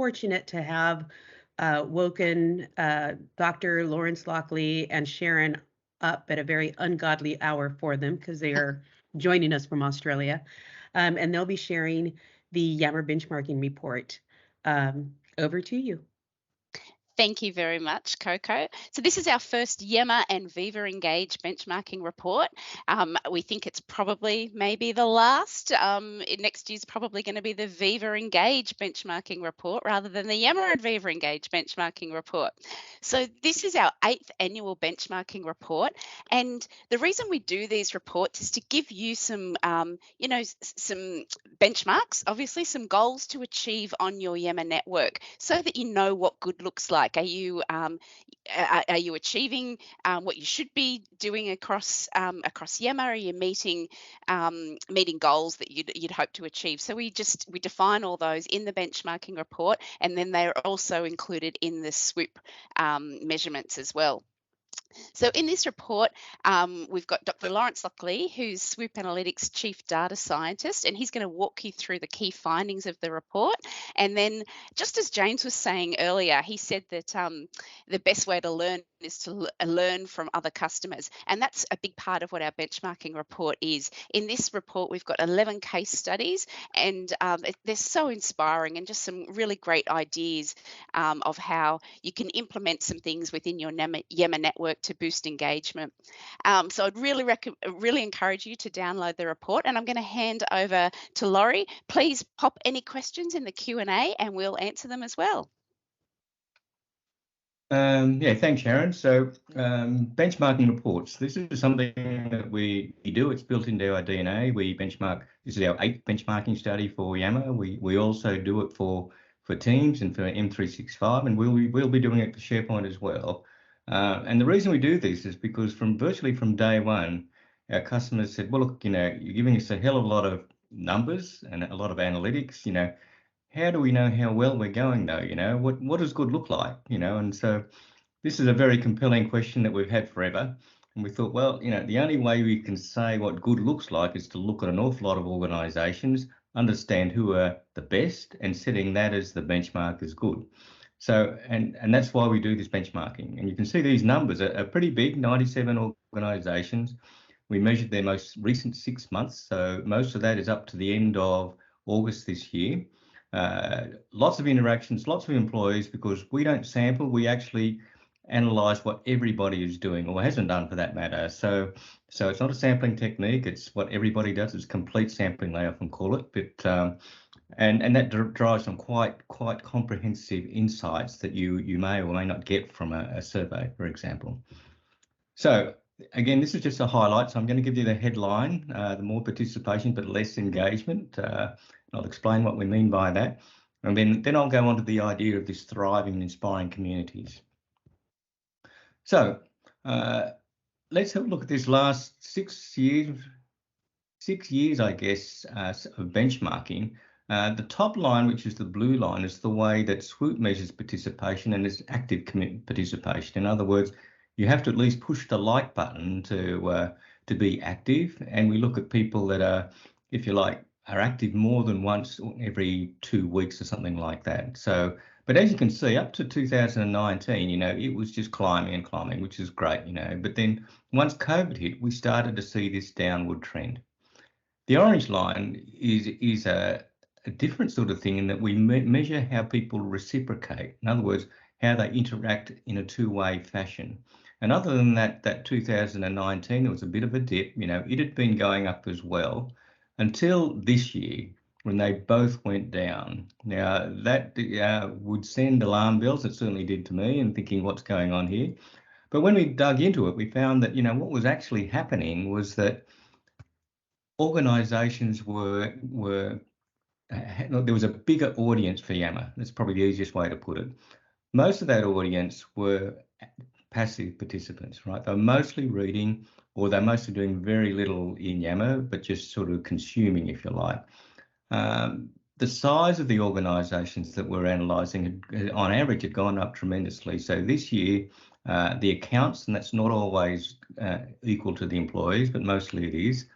fortunate to have woken Dr. Laurence Lockley and Sharon up at a very ungodly hour for them because they are joining us from Australia. And they'll be sharing the Yammer Benchmarking Report. Over to you. Thank you very much, Coco. So this is our first Yammer and Viva Engage benchmarking report. We think it's probably maybe the last. Next year's probably going to be the Viva Engage benchmarking report rather than the Yammer and Viva Engage benchmarking report. So this is our 8th annual benchmarking report. And the reason we do these reports is to give you some, some benchmarks, obviously some goals to achieve on your Yammer network so that you know what good looks like. Are you achieving what you should be doing across Yammer? Are you meeting goals that you'd hope to achieve? So we define all those in the benchmarking report, and then they're also included in the SWOOP measurements as well. So in this report, we've got Dr. Laurence Lockley, who's SWOOP Analytics Chief Data Scientist, and he's going to walk you through the key findings of the report. And then, just as James was saying earlier, he said that the best way to learn is to learn from other customers. And that's a big part of what our benchmarking report is. In this report, we've got 11 case studies, and they're so inspiring and just some really great ideas of how you can implement some things within your Yammer network to boost engagement. So I'd really encourage you to download the report, and I'm going to hand over to Laurie. Please pop any questions in the Q&A and we'll answer them as well. Yeah, thanks, Sharon. So benchmarking reports, this is something that we do. It's built into our DNA. We benchmark. This is our 8th benchmarking study for Yammer. We also do it for Teams and for M365, and we'll be doing it for SharePoint as well. And the reason we do this is because virtually from day one, our customers said, well, look, you're giving us a hell of a lot of numbers and a lot of analytics, how do we know how well we're going though? What does good look like? And so this is a very compelling question that we've had forever. And we thought, well, the only way we can say what good looks like is to look at an awful lot of organizations, understand who are the best, and setting that as the benchmark as good. So, and that's why we do this benchmarking. And you can see these numbers are pretty big, 97 organizations. We measured their most recent 6 months. So most of that is up to the end of August this year. Lots of interactions, lots of employees, because we don't sample, we actually analyze what everybody is doing or hasn't done for that matter. So it's not a sampling technique, it's what everybody does. It's complete sampling, they often call it, but and that drives some quite comprehensive insights that you may or may not get from a survey, for example. So again, this is just a highlight, so I'm going to give you the headline, the more participation but less engagement. I'll explain what we mean by that, and then I'll go on to the idea of this thriving and inspiring communities. So let's have a look at this last 6 years, I guess, of benchmarking. The top line, which is the blue line, is the way that SWOOP measures participation, and it's active participation. In other words, you have to at least push the like button to be active, and we look at people that are, if you like, are active more than once every 2 weeks or something like that. So, but as you can see, up to 2019, it was just climbing and climbing, which is great, But then once COVID hit, we started to see this downward trend. The orange line is a different sort of thing in that we measure how people reciprocate. In other words, how they interact in a two-way fashion. And other than that 2019, there was a bit of a dip. It had been going up as well until this year, when they both went down. Now, that would send alarm bells. It certainly did to me, and thinking, what's going on here? But when we dug into it, we found that, what was actually happening was that organizations there was a bigger audience for Yammer. That's probably the easiest way to put it. Most of that audience were passive participants, right? They're mostly reading, or they're mostly doing very little in Yammer, but just sort of consuming, if you like. The size of the organisations that we're analysing, on average, had gone up tremendously. So this year, the accounts, and that's not always equal to the employees, but mostly it is,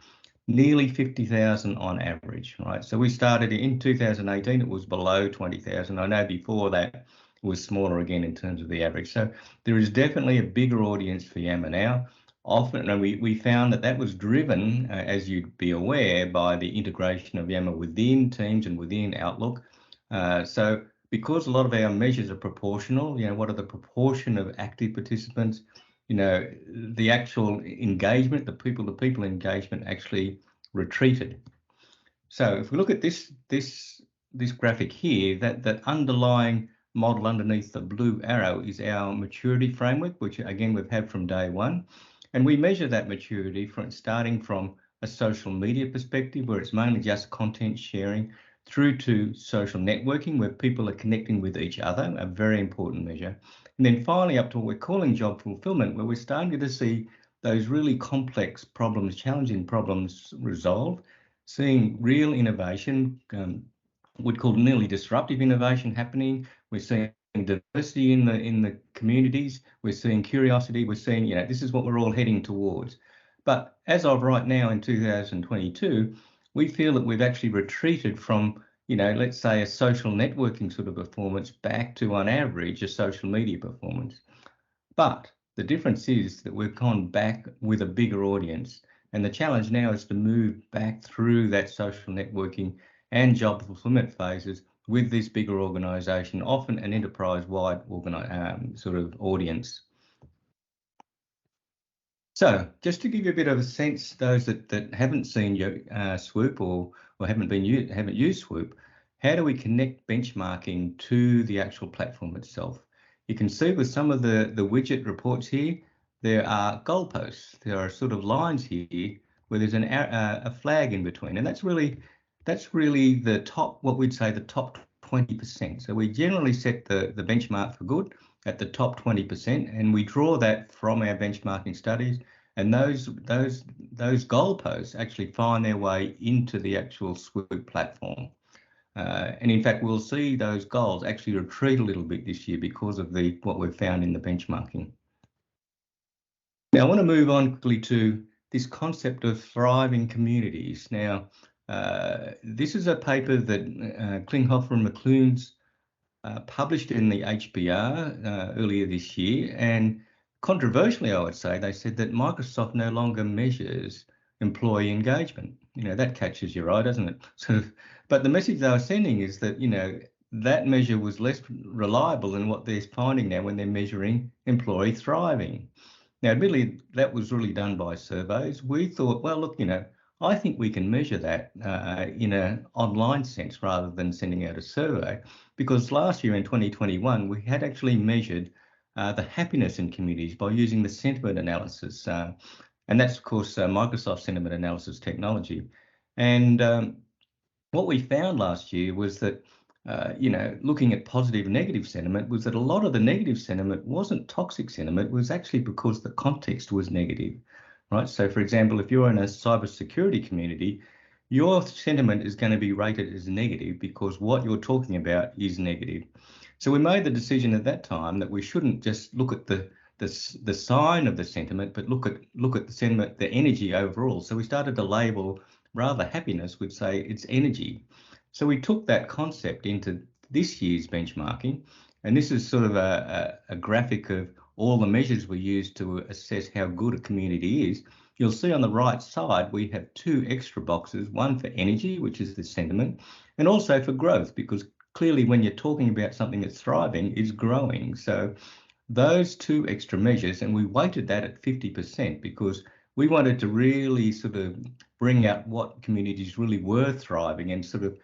nearly 50,000 on average, right? So we started in 2018, it was below 20,000. I know before that it was smaller again in terms of the average. So there is definitely a bigger audience for Yammer now. Often, and we found that was driven, as you'd be aware, by the integration of Yammer within Teams and within Outlook. So because a lot of our measures are proportional, what are the proportion of active participants? The actual engagement, the people-to-people engagement actually retreated. So if we look at this graphic here, that underlying model underneath the blue arrow is our maturity framework, which again we've had from day one. And we measure that maturity starting from a social media perspective, where it's mainly just content sharing, through to social networking, where people are connecting with each other, a very important measure. And then finally up to what we're calling job fulfillment, where we're starting to see those really complex problems, challenging problems resolved, seeing real innovation, we'd call nearly disruptive innovation happening. We're seeing diversity in the communities. We're seeing curiosity. We're seeing, this is what we're all heading towards. But as of right now in 2022, we feel that we've actually retreated from, let's say a social networking sort of performance back to, on average, a social media performance. But the difference is that we've gone back with a bigger audience. And the challenge now is to move back through that social networking and job fulfillment phases with this bigger organisation, often an enterprise-wide sort of audience. So just to give you a bit of a sense, those that haven't seen Swoop or haven't used Swoop, how do we connect benchmarking to the actual platform itself? You can see with some of the widget reports here, there are goalposts. There are sort of lines here where there's a flag in between, and that's really the top, what we'd say the top 20%. So we generally set the benchmark for good at the top 20%, and we draw that from our benchmarking studies, and those goalposts actually find their way into the actual Swoop platform. And in fact, we'll see those goals actually retreat a little bit this year because of what we've found in the benchmarking. Now, I want to move on quickly to this concept of thriving communities. Now, this is a paper that Klinghoffer and McClune's published in the HBR earlier this year, and controversially, I would say, they said that Microsoft no longer measures employee engagement. That catches your eye, doesn't it? But the message they were sending is that, that measure was less reliable than what they're finding now when they're measuring employee thriving. Now, admittedly, that was really done by surveys. We thought, well, look, I think we can measure that in an online sense rather than sending out a survey, because last year in 2021, we had actually measured the happiness in communities by using the sentiment analysis. And that's, of course, Microsoft sentiment analysis technology. And what we found last year was that, looking at positive and negative sentiment, was that a lot of the negative sentiment wasn't toxic sentiment, it was actually because the context was negative. Right. So, for example, if you're in a cybersecurity community, your sentiment is going to be rated as negative because what you're talking about is negative. So we made the decision at that time that we shouldn't just look at the sign of the sentiment, but look at the sentiment, the energy overall. So we started to label rather happiness, we'd say it's energy. So we took that concept into this year's benchmarking, and this is sort of a graphic of all the measures we use to assess how good a community is. You'll see on the right side, we have two extra boxes, one for energy, which is the sentiment, and also for growth, because clearly when you're talking about something that's thriving, it's growing. So those two extra measures, and we weighted that at 50% because we wanted to really sort of bring out what communities really were thriving and sort of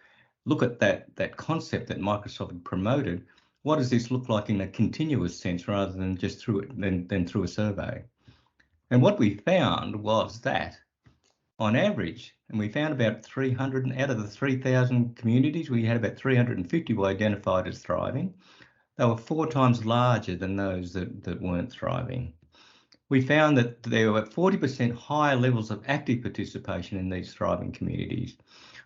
look at that concept that Microsoft had promoted. What does this look like in a continuous sense rather than just through a survey? And what we found was that on average, and we found about 300 out of the 3,000 communities, we had about 350 were identified as thriving. They were 4 times larger than those that weren't thriving. we found that there were 40% higher levels of active participation in these thriving communities.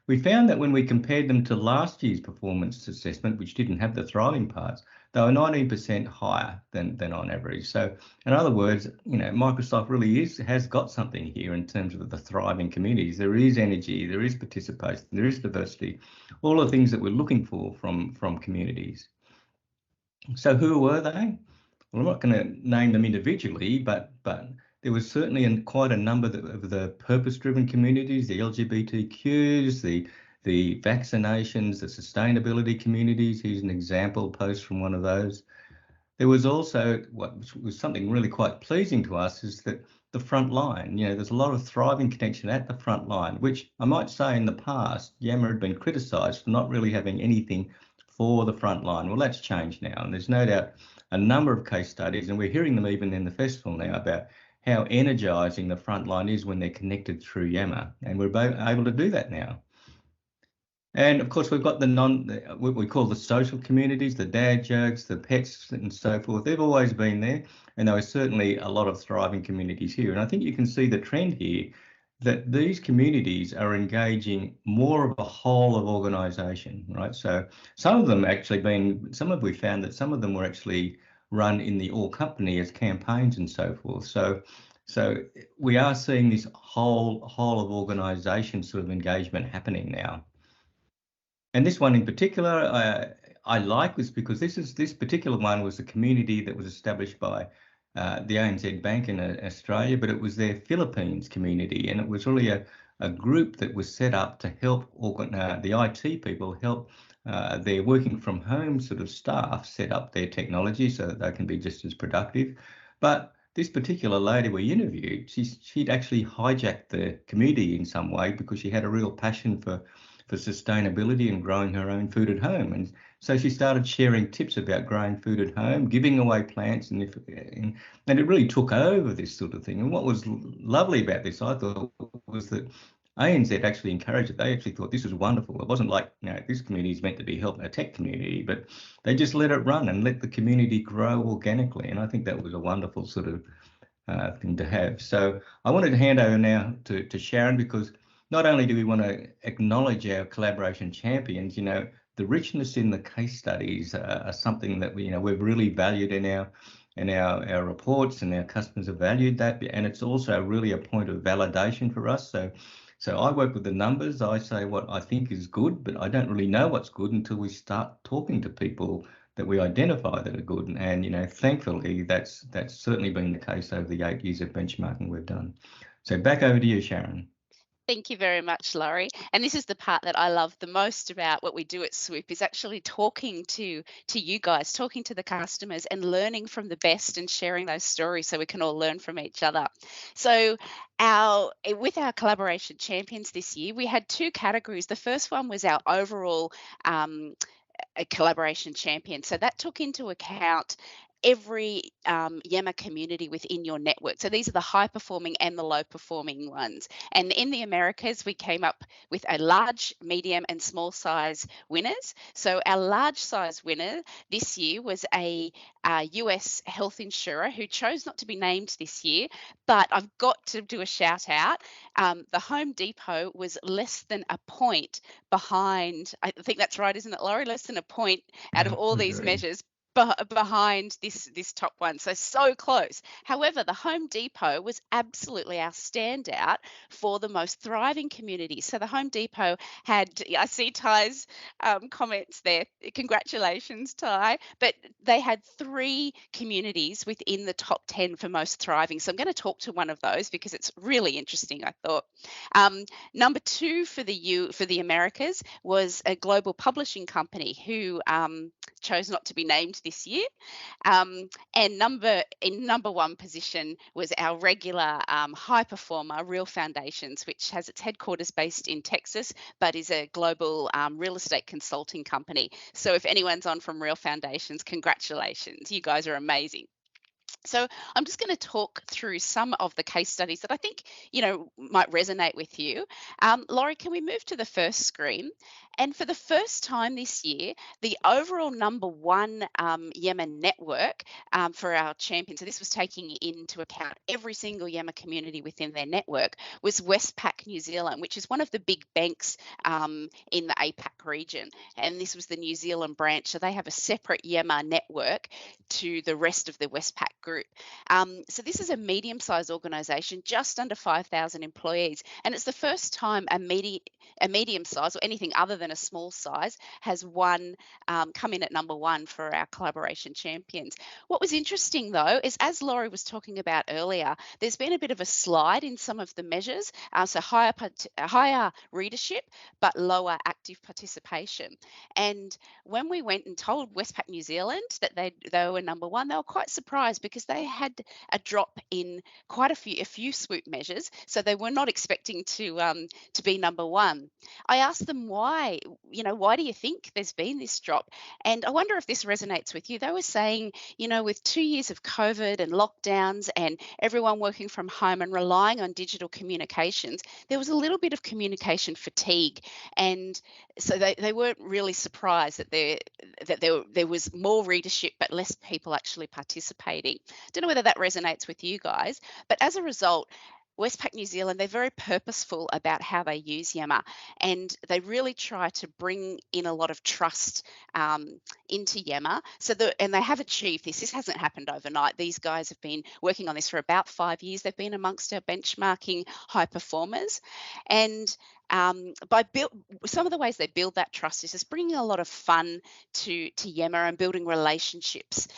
We found that when we compared them to last year's performance assessment, which didn't have the thriving parts, they were 19% higher than on average. So in other words, Microsoft really has got something here in terms of the thriving communities. There is energy, there is participation, there is diversity, all the things that we're looking for from communities. So who were they? Well, I'm not going to name them individually, but there was certainly quite a number of the purpose-driven communities, the LGBTQs, the vaccinations, the sustainability communities. Here's an example post from one of those. There was also what was something really quite pleasing to us is that the front line, there's a lot of thriving connection at the front line, which I might say in the past, Yammer had been criticised for not really having anything for the front line. Well, that's changed now, and there's no doubt a number of case studies, and we're hearing them even in the festival now about how energising the front line is when they're connected through Yammer, and we're able to do that now. And of course, we've got what we call the social communities, the dad jokes, the pets and so forth. They've always been there, and there are certainly a lot of thriving communities here. And I think you can see the trend here that these communities are engaging more of a whole of organisation, right? So some of them we found that some of them were actually run in the all company as campaigns and so forth. So we are seeing this whole of organisation sort of engagement happening now. And this one in particular, I like this because this particular one was a community that was established by the ANZ Bank in Australia, but it was their Philippines community, and it was really a group that was set up to help the IT people help their working from home sort of staff set up their technology so that they can be just as productive. But this particular lady we interviewed, she'd actually hijacked the community in some way because she had a real passion for sustainability and growing her own food at home. And so she started sharing tips about growing food at home, giving away plants, and it really took over this sort of thing. And what was lovely about this, I thought, was that ANZ actually encouraged it. They actually thought this was wonderful. It wasn't like, this community is meant to be helping a tech community, but they just let it run and let the community grow organically. And I think that was a wonderful sort of thing to have. So I wanted to hand over now to Sharon, because not only do we want to acknowledge our collaboration champions, the richness in the case studies are something that we've really valued in our reports, and our customers have valued that, and it's also really a point of validation for us. So I work with the numbers. I say what I think is good, but I don't really know what's good until we start talking to people that we identify that are good. And thankfully, that's certainly been the case over the 8 years of benchmarking we've done. So back over to you, Sharon. Thank you very much, Laurie. And this is the part that I love the most about what we do at Swoop, is actually talking to you guys, talking to the customers and learning from the best and sharing those stories so we can all learn from each other. So with our collaboration champions this year, we had two categories. The first one was our overall a collaboration champion. So that took into account every Yammer community within your network. So these are the high performing and the low performing ones. And in the Americas, we came up with a large, medium and small size winners. So our large size winner this year was a US health insurer who chose not to be named this year, but I've got to do a shout out. The Home Depot was less than a point behind. I think that's right, isn't it, Laurie? Less than a point out of all these measures behind this top one, so close. However, the Home Depot was absolutely our standout for the most thriving community. So the Home Depot had, I see Ty's comments there, congratulations Ty, but they had 3 communities within the top 10 for most thriving. So I'm going to talk to one of those because it's really interesting, I thought. Number 2 for the Americas was a global publishing company who chose not to be named this year. And number 1 position was our regular high performer, Real Foundations, which has its headquarters based in Texas, but is a global real estate consulting company. So if anyone's on from Real Foundations, congratulations, you guys are amazing. So I'm just going to talk through some of the case studies that I think, might resonate with you. Laurie, can we move to the first screen? And for the first time this year, the overall number one Yammer network for our champions, so this was taking into account every single Yammer community within their network, was Westpac New Zealand, which is one of the big banks in the APAC region. And this was the New Zealand branch, so they have a separate Yammer network to the rest of the Westpac group. So this is a medium-sized organisation, just under 5,000 employees, and it's the first time a medium size or anything other than a small size has come in at number one for our collaboration champions. What was interesting though is, as Laurie was talking about earlier, there's been a bit of a slide in some of the measures, so higher readership but lower active participation. And when we went and told Westpac New Zealand that they were number one, they were quite surprised because they had a drop in quite a few swoop measures, so they were not expecting to be number one. I asked them why do you think there's been this drop? And I wonder if this resonates with you. They were saying, with 2 years of COVID and lockdowns and everyone working from home and relying on digital communications, there was a little bit of communication fatigue. And so they weren't really surprised that there was more readership but less people actually participating. Don't know whether that resonates with you guys, but as a result, Westpac New Zealand, they're very purposeful about how they use Yammer, and they really try to bring in a lot of trust into Yammer. And they have achieved this. This hasn't happened overnight. These guys have been working on this for about 5 years. They've been amongst our benchmarking high performers, and some of the ways they build that trust is just bringing a lot of fun to Yammer and building relationships.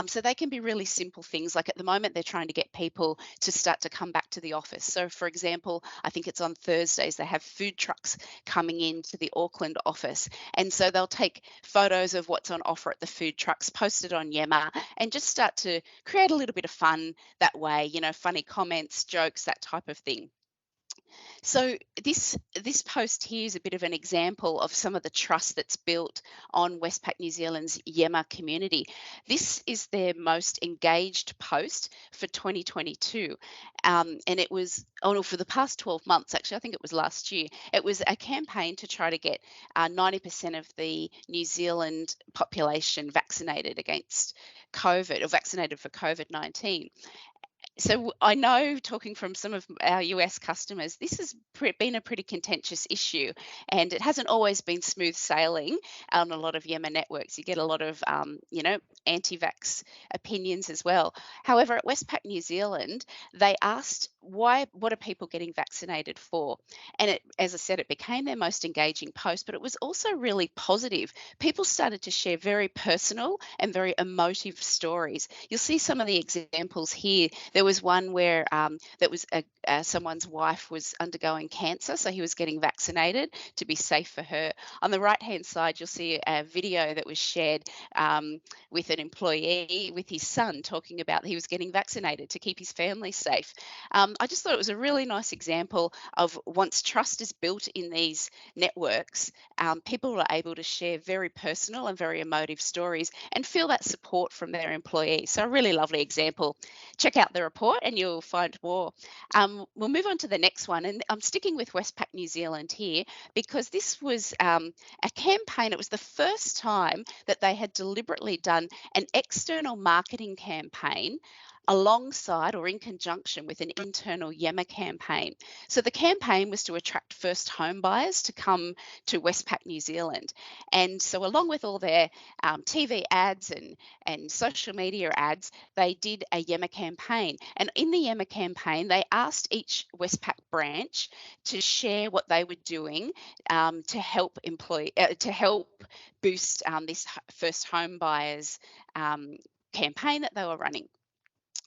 So they can be really simple things. Like at the moment, they're trying to get people to start to come back to the office. So for example, I think it's on Thursdays, they have food trucks coming into the Auckland office. And so they'll take photos of what's on offer at the food trucks, post it on Yammer, and just start to create a little bit of fun that way, funny comments, jokes, that type of thing. So this post here is a bit of an example of some of the trust that's built on Westpac New Zealand's Yammer community. This is their most engaged post for 2022. And it was, for the past 12 months, actually, I think it was last year. It was a campaign to try to get 90% of the New Zealand population vaccinated against COVID, or vaccinated for COVID-19. So I know, talking from some of our US customers, this has been a pretty contentious issue, and it hasn't always been smooth sailing on a lot of Yammer networks. You get a lot of, anti-vax opinions as well. However, at Westpac New Zealand, they asked, what are people getting vaccinated for? And as I said, it became their most engaging post, but it was also really positive. People started to share very personal and very emotive stories. You'll see some of the examples here. There was one where someone's wife was undergoing cancer, so he was getting vaccinated to be safe for her. On the right-hand side, you'll see a video that was shared with an employee with his son, talking about he was getting vaccinated to keep his family safe. I just thought it was a really nice example of, once trust is built in these networks, people are able to share very personal and very emotive stories and feel that support from their employees. So a really lovely example. Check out the report and you'll find more. We'll move on to the next one, and I'm sticking with Westpac New Zealand here because this was a campaign. It was the first time that they had deliberately done an external marketing campaign alongside or in conjunction with an internal Yammer campaign. So the campaign was to attract first home buyers to come to Westpac New Zealand. And so along with all their TV ads and social media ads, they did a Yammer campaign. And in the Yammer campaign, they asked each Westpac branch to share what they were doing to help boost this first home buyers campaign that they were running.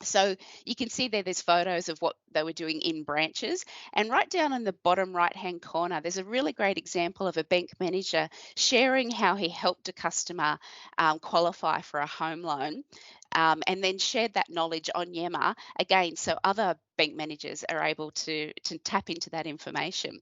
So you can see there's photos of what they were doing in branches, and right down in the bottom right hand corner there's a really great example of a bank manager sharing how he helped a customer qualify for a home loan, and then shared that knowledge on Yammer again, so other bank managers are able to tap into that information.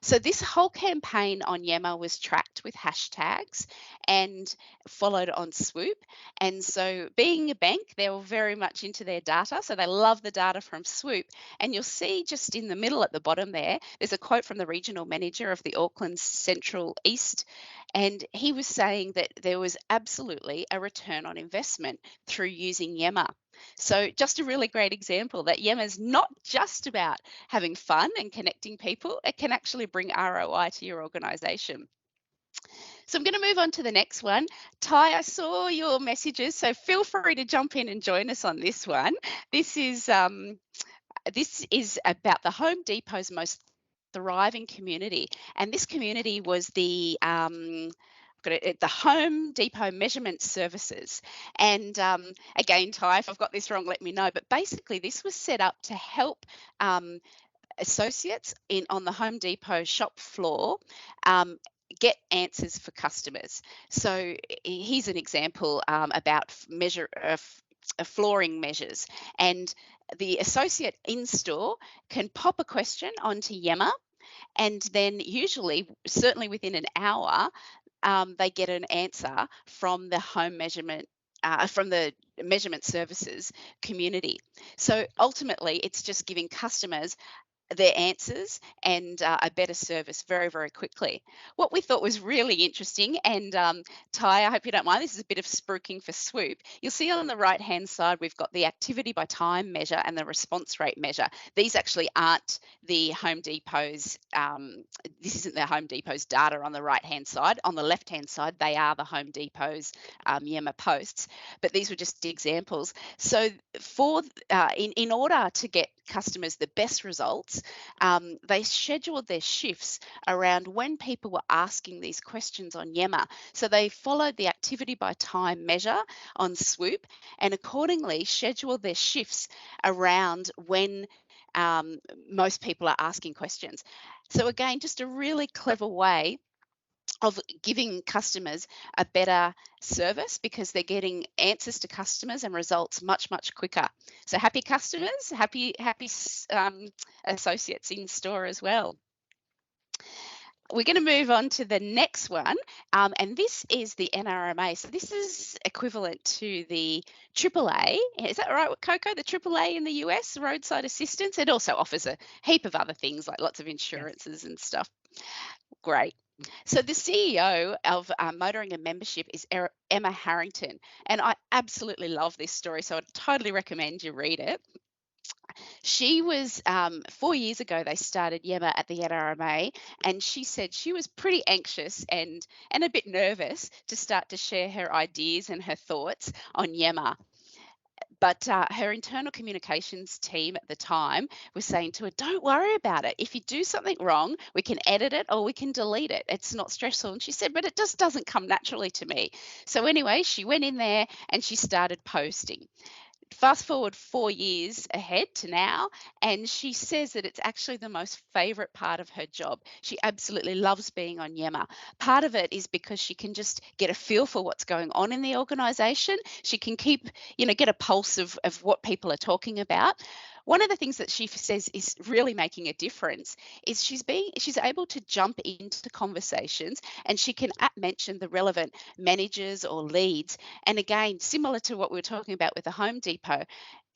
So this whole campaign on Yammer was tracked with hashtags and followed on Swoop. And so being a bank, they were very much into their data. So they love the data from Swoop. And you'll see just in the middle at the bottom there's a quote from the regional manager of the Auckland Central East. And he was saying that there was absolutely a return on investment through using Yammer. So just a really great example that Yammer is not just about having fun and connecting people. It can actually bring ROI to your organisation. So I'm going to move on to the next one. Ty, I saw your messages, so feel free to jump in and join us on this one. This is about the Home Depot's most thriving community, and this community was the Home Depot Measurement Services. And again, Ty, if I've got this wrong, let me know. But basically, this was set up to help associates on the Home Depot shop floor get answers for customers. So here's an example about flooring measures. And the associate in store can pop a question onto Yammer, and then usually, certainly within an hour, they get an answer from the home measurement, from the measurement services community. So ultimately, it's just giving customers their answers and a better service very, very quickly. What we thought was really interesting, and Ty, I hope you don't mind, this is a bit of spruiking for Swoop. You'll see on the right-hand side, we've got the activity by time measure and the response rate measure. These actually aren't the Home Depot's, this isn't the Home Depot's data on the right-hand side. On the left-hand side, they are the Home Depot's Yammer posts, but these were just examples. So in order to get customers the best results, they scheduled their shifts around when people were asking these questions on Yammer. So they followed the activity by time measure on Swoop and accordingly scheduled their shifts around when most people are asking questions. So again, just a really clever way of giving customers a better service because they're getting answers to customers and results much, much quicker. So happy customers, happy associates in store as well. We're going to move on to the next one, and this is the NRMA. So this is equivalent to the AAA. Is that right, Coco? The AAA in the US, roadside assistance. It also offers a heap of other things like lots of insurances and stuff. Great. So the CEO of Motoring and Membership is Emma Harrington, and I absolutely love this story, so I'd totally recommend you read it. She was 4 years ago, they started Yammer at the NRMA, and she said she was pretty anxious and a bit nervous to start to share her ideas and her thoughts on Yammer. But her internal communications team at the time was saying to her, don't worry about it. If you do something wrong, we can edit it or we can delete it. It's not stressful. And she said, but it just doesn't come naturally to me. So anyway, she went in there and she started posting. Fast forward 4 years ahead to now, and she says that it's actually the most favourite part of her job. She absolutely loves being on Yammer. Part of it is because she can just get a feel for what's going on in the organisation. She can get a pulse of what people are talking about. One of the things that she says is really making a difference is she's able to jump into conversations and she can mention the relevant managers or leads. And again, similar to what we were talking about with the Home Depot,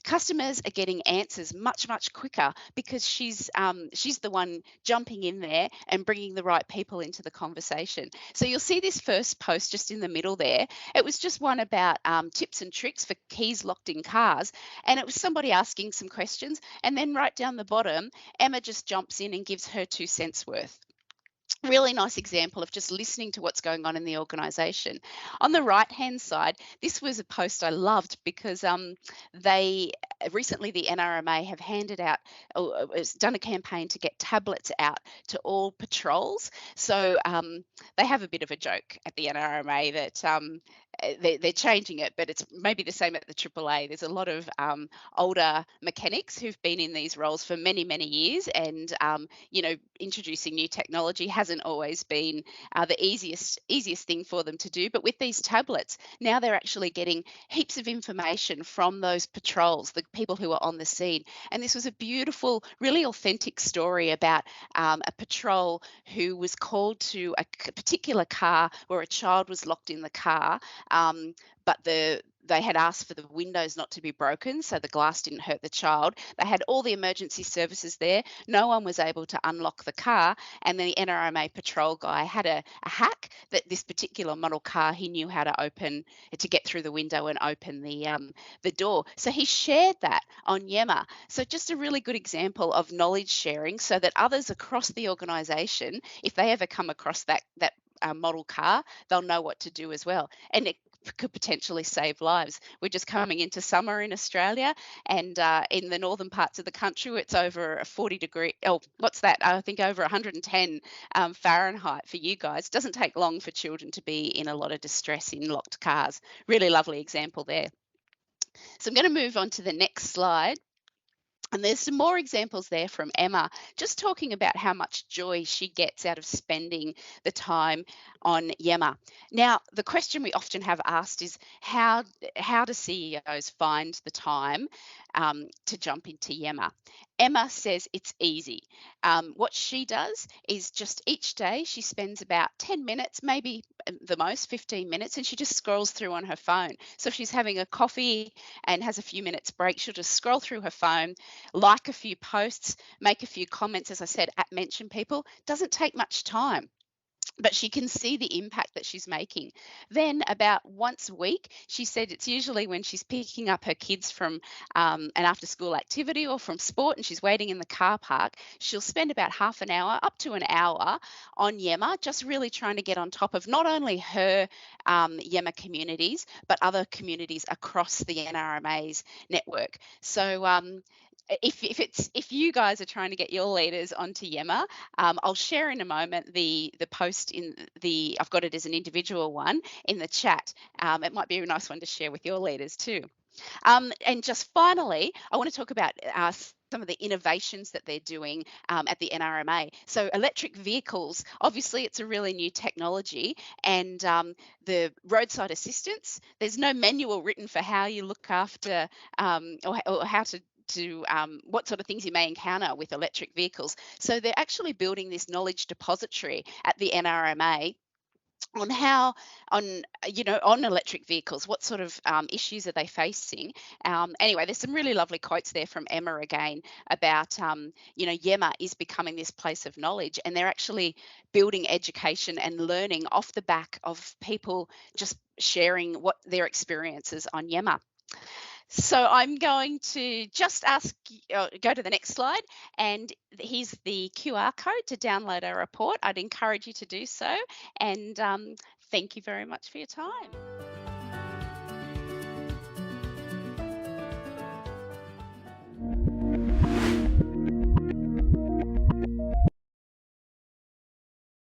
customers are getting answers much, much quicker because she's the one jumping in there and bringing the right people into the conversation. So you'll see this first post just in the middle there. It was just one about tips and tricks for keys locked in cars. And it was somebody asking some questions. And then right down the bottom, Emma just jumps in and gives her 2 cents worth. Really nice example of just listening to what's going on in the organisation. On the right-hand side, this was a post I loved because they recently, the NRMA have handed out, done a campaign to get tablets out to all patrols. So they have a bit of a joke at the NRMA that they're changing it, but it's maybe the same at the AAA. There's a lot of older mechanics who've been in these roles for many, many years, and introducing new technology hasn't always been the easiest thing for them to do. But with these tablets, now they're actually getting heaps of information from those patrols, the people who are on the scene. And this was a beautiful, really authentic story about a patrol who was called to a particular car where a child was locked in the car, but they had asked for the windows not to be broken, so the glass didn't hurt the child. They had all the emergency services there. No one was able to unlock the car, and the NRMA patrol guy had a hack that this particular model car, he knew how to get through the window and open the door. So he shared that on Yammer. So just a really good example of knowledge sharing, so that others across the organisation, if they ever come across that model car, they'll know what to do as well. And it could potentially save lives. We're just coming into summer in Australia, and in the northern parts of the country, it's over a 40 degree, I think over 110 Fahrenheit for you guys. It doesn't take long for children to be in a lot of distress in locked cars. Really lovely example there. So I'm going to move on to the next slide. And there's some more examples there from Emma, just talking about how much joy she gets out of spending the time on Yammer. Now, the question we often have asked is how do CEOs find the time to jump into Yammer? Emma says it's easy. What she does is just each day she spends about 10 minutes, maybe the most 15 minutes, and she just scrolls through on her phone. So if she's having a coffee and has a few minutes break, she'll just scroll through her phone, like a few posts, make a few comments, as I said, mention people. Doesn't take much time, but she can see the impact that she's making. Then about once a week, she said it's usually when she's picking up her kids from an after-school activity or from sport, and she's waiting in the car park, she'll spend about half an hour, up to an hour on Yammer, just really trying to get on top of not only her Yammer communities, but other communities across the NRMA's network. So if you guys are trying to get your leaders onto Yammer, I'll share in a moment the post I've got it as an individual one in the chat. It might be a nice one to share with your leaders too. And just finally, I want to talk about some of the innovations that they're doing at the NRMA. So electric vehicles, obviously it's a really new technology, and the roadside assistance, there's no manual written for how you look after or how to what sort of things you may encounter with electric vehicles. So they're actually building this knowledge depository at the NRMA on electric vehicles, what sort of issues are they facing. Anyway, there's some really lovely quotes there from Emma again about Yammer is becoming this place of knowledge, and they're actually building education and learning off the back of people just sharing what their experiences on Yammer. So I'm going to just go to the next slide, and here's the QR code to download our report. I'd encourage you to do so, and thank you very much for your time.